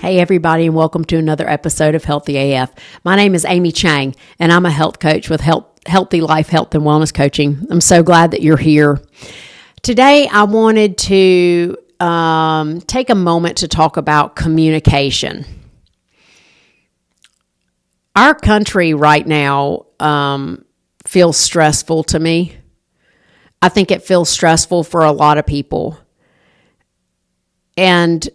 Hey everybody, and welcome to another episode of Healthy AF. My name is Amy Chang, and I'm a health coach with Healthy Life, Health, and Wellness Coaching. I'm so glad that you're here. Today, I wanted to take a moment to talk about communication. Our country right now feels stressful to me. I think it feels stressful for a lot of people. And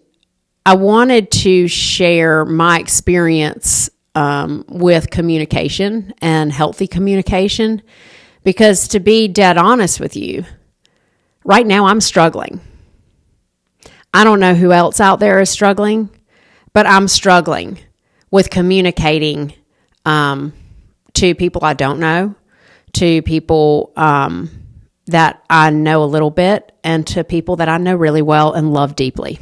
I wanted to share my experience with communication and healthy communication, because to be dead honest with you, right now I'm struggling. I don't know who else out there is struggling, but I'm struggling with communicating to people I don't know, to people that I know a little bit, and to people that I know really well and love deeply.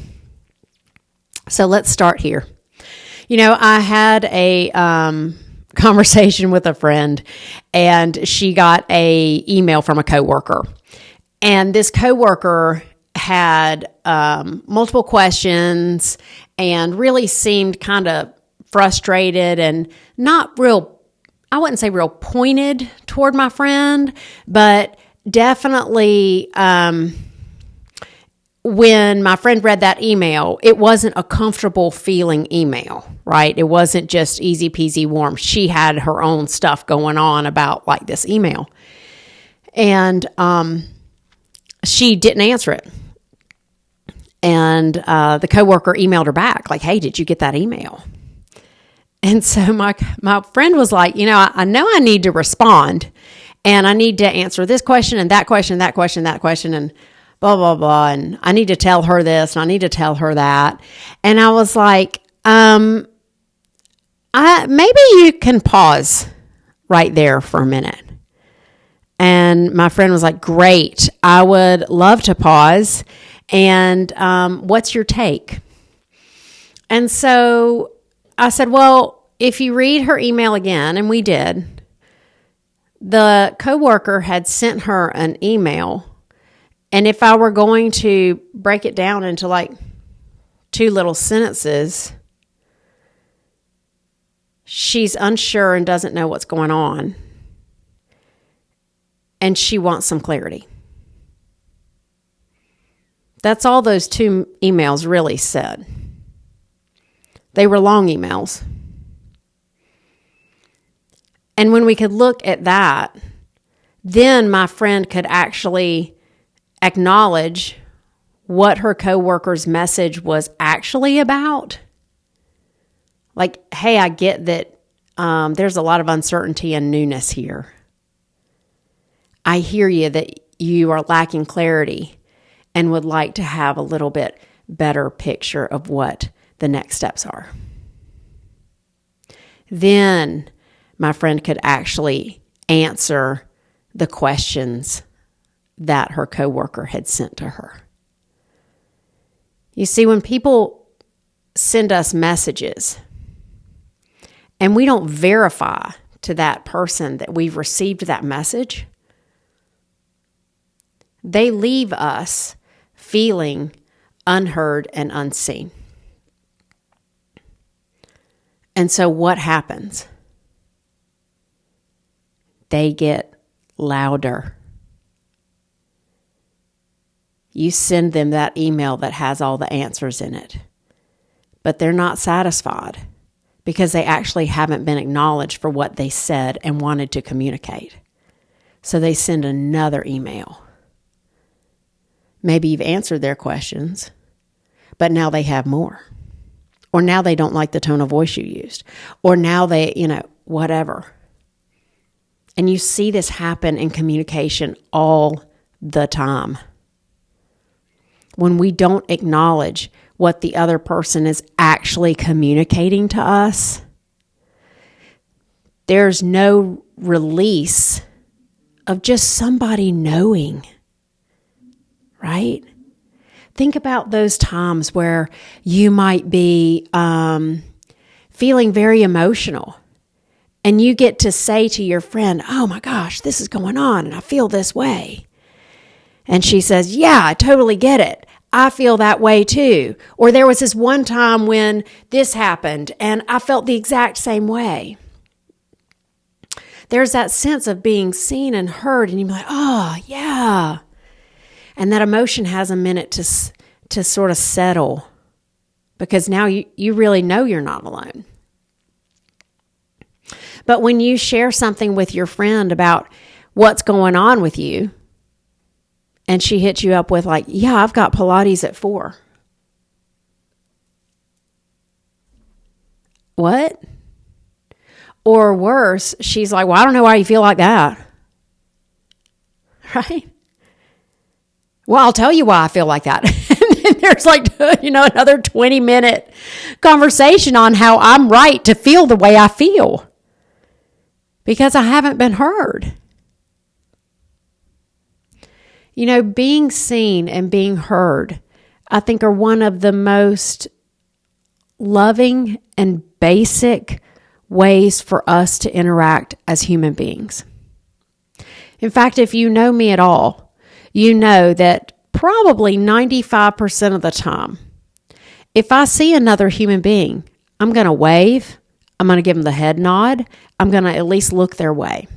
So let's start here. You know, I had a conversation with a friend, and she got a email from a coworker. And this coworker had multiple questions and really seemed kind of frustrated and not real, I wouldn't say real pointed toward my friend, but definitely when my friend read that email, it wasn't a comfortable feeling email, right? It wasn't just easy peasy warm. She had her own stuff going on about like this email. And she didn't answer it. And the coworker emailed her back like, hey, did you get that email? And so my friend was like, you know I need to respond, and I need to answer this question and that question, that question, that question, and blah, blah, blah. And I need to tell her this and I need to tell her that. And I was like, maybe you can pause right there for a minute. And my friend was like, great, I would love to pause. And what's your take? And so I said, well, if you read her email again, and we did, the coworker had sent her an email. And if I were going to break it down into like two little sentences, she's unsure and doesn't know what's going on. And she wants some clarity. That's all those two emails really said. They were long emails. And when we could look at that, then my friend could actually acknowledge what her coworker's message was actually about. Like, hey, I get that there's a lot of uncertainty and newness here. I hear you that you are lacking clarity and would like to have a little bit better picture of what the next steps are. Then my friend could actually answer the questions that her coworker had sent to her. You see, when people send us messages and we don't verify to that person that we've received that message, they leave us feeling unheard and unseen. And so what happens? They get louder. You send them that email that has all the answers in it, but they're not satisfied because they actually haven't been acknowledged for what they said and wanted to communicate. So they send another email. Maybe you've answered their questions, but now they have more. Or now they don't like the tone of voice you used. Or now they, whatever. And you see this happen in communication all the time. When we don't acknowledge what the other person is actually communicating to us, there's no release of just somebody knowing, right? Think about those times where you might be feeling very emotional, and you get to say to your friend, oh my gosh, this is going on and I feel this way. And she says, yeah, I totally get it. I feel that way too. Or there was this one time when this happened and I felt the exact same way. There's that sense of being seen and heard, and you're like, oh, yeah. And that emotion has a minute to sort of settle, because now you really know you're not alone. But when you share something with your friend about what's going on with you, and she hits you up with like, yeah, I've got Pilates at 4. What? Or worse, she's like, well, I don't know why you feel like that. Right? Well, I'll tell you why I feel like that. And then there's like, another 20-minute conversation on how I'm right to feel the way I feel, because I haven't been heard. Being seen and being heard, I think, are one of the most loving and basic ways for us to interact as human beings. In fact, if you know me at all, you know that probably 95% of the time, if I see another human being, I'm going to wave, I'm going to give them the head nod, I'm going to at least look their way.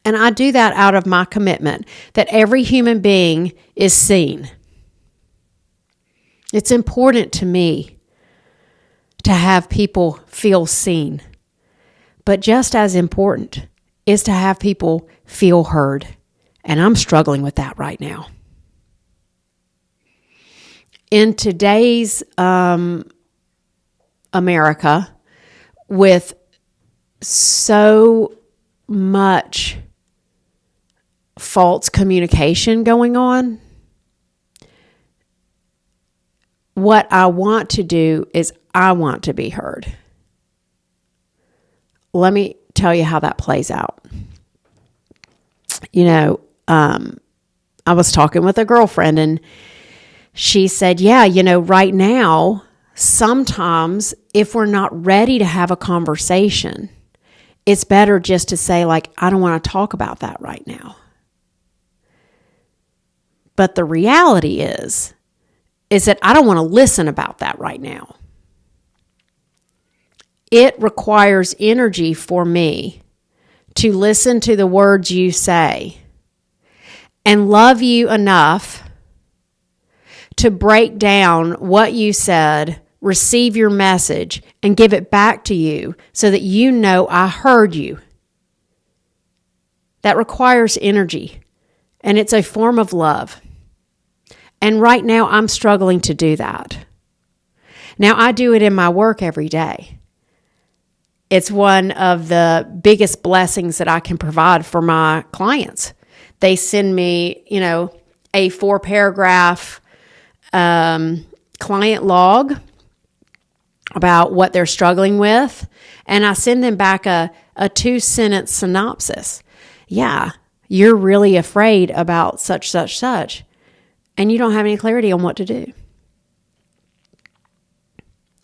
And I do that out of my commitment that every human being is seen. It's important to me to have people feel seen. But just as important is to have people feel heard. And I'm struggling with that right now. In today's America, with so much false communication going on, what I want to do is I want to be heard. Let me tell you how that plays out. I was talking with a girlfriend and she said, yeah, right now, sometimes if we're not ready to have a conversation, it's better just to say, like, I don't want to talk about that right now. But the reality is that I don't want to listen about that right now. It requires energy for me to listen to the words you say and love you enough to break down what you said, receive your message, and give it back to you so that you know I heard you. That requires energy, and it's a form of love. And right now, I'm struggling to do that. Now, I do it in my work every day. It's one of the biggest blessings that I can provide for my clients. They send me, a 4-paragraph client log about what they're struggling with, and I send them back a 2-sentence synopsis. Yeah, you're really afraid about such, and you don't have any clarity on what to do.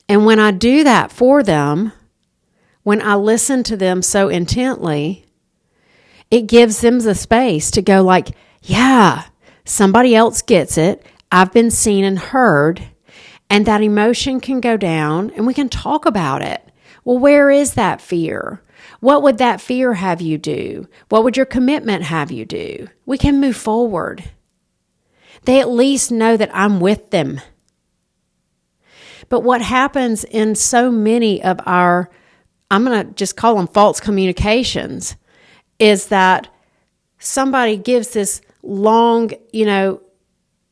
And when I do that for them, when I listen to them so intently, it gives them the space to go like, yeah, somebody else gets it. I've been seen and heard, and that emotion can go down and we can talk about it. Well, where is that fear? What would that fear have you do? What would your commitment have you do? We can move forward. They at least know that I'm with them. But what happens in so many of our, I'm going to just call them false communications, is that somebody gives this long,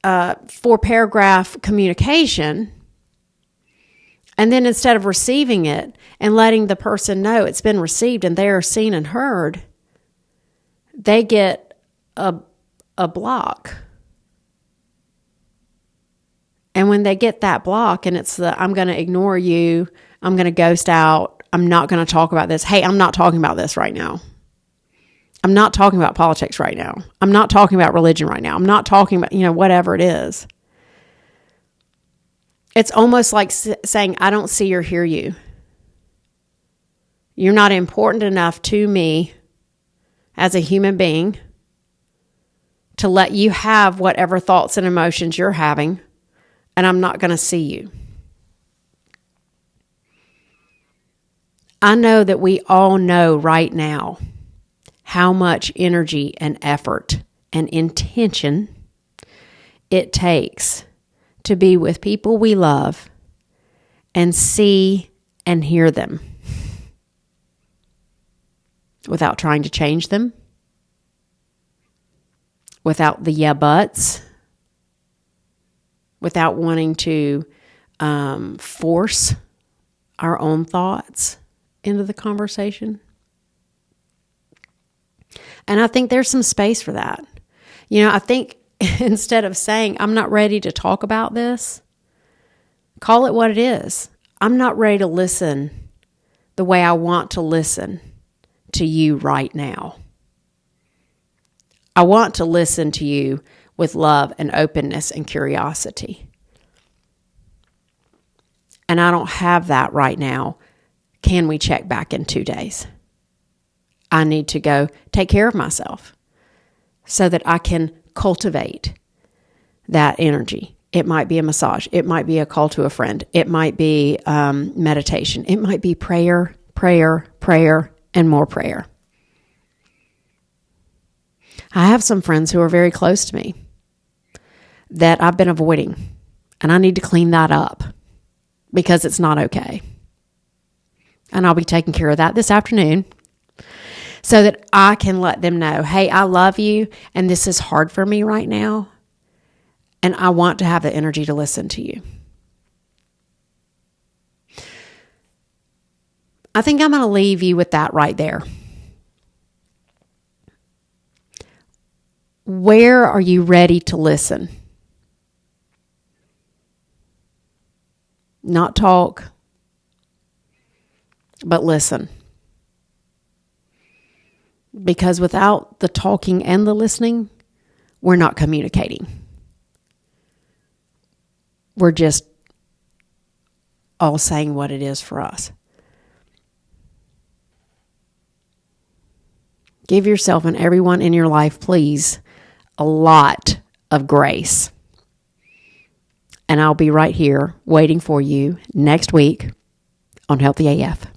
4-paragraph communication, and then instead of receiving it and letting the person know it's been received and they are seen and heard, they get a block. And when they get that block and it's I'm going to ignore you, I'm going to ghost out, I'm not going to talk about this. Hey, I'm not talking about this right now. I'm not talking about politics right now. I'm not talking about religion right now. I'm not talking about, whatever it is. It's almost like saying, I don't see or hear you. You're not important enough to me as a human being to let you have whatever thoughts and emotions you're having, and I'm not going to see you. I know that we all know right now how much energy and effort and intention it takes to be with people we love and see and hear them without trying to change them, without the yeah buts, without wanting to force our own thoughts into the conversation. And I think there's some space for that. I think instead of saying, I'm not ready to talk about this, call it what it is. I'm not ready to listen the way I want to listen to you right now. I want to listen to you with love and openness and curiosity. And I don't have that right now. Can we check back in 2 days? I need to go take care of myself so that I can cultivate that energy. It might be a massage. It might be a call to a friend. It might be meditation. It might be prayer, and more prayer. I have some friends who are very close to me that I've been avoiding, and I need to clean that up because it's not okay. And I'll be taking care of that this afternoon so that I can let them know, hey, I love you, and this is hard for me right now, and I want to have the energy to listen to you. I think I'm going to leave you with that right there. Where are you ready to listen? Not talk, but listen. Because without the talking and the listening, we're not communicating. We're just all saying what it is for us. Give yourself and everyone in your life, please, a lot of grace. And I'll be right here waiting for you next week on Healthy AF.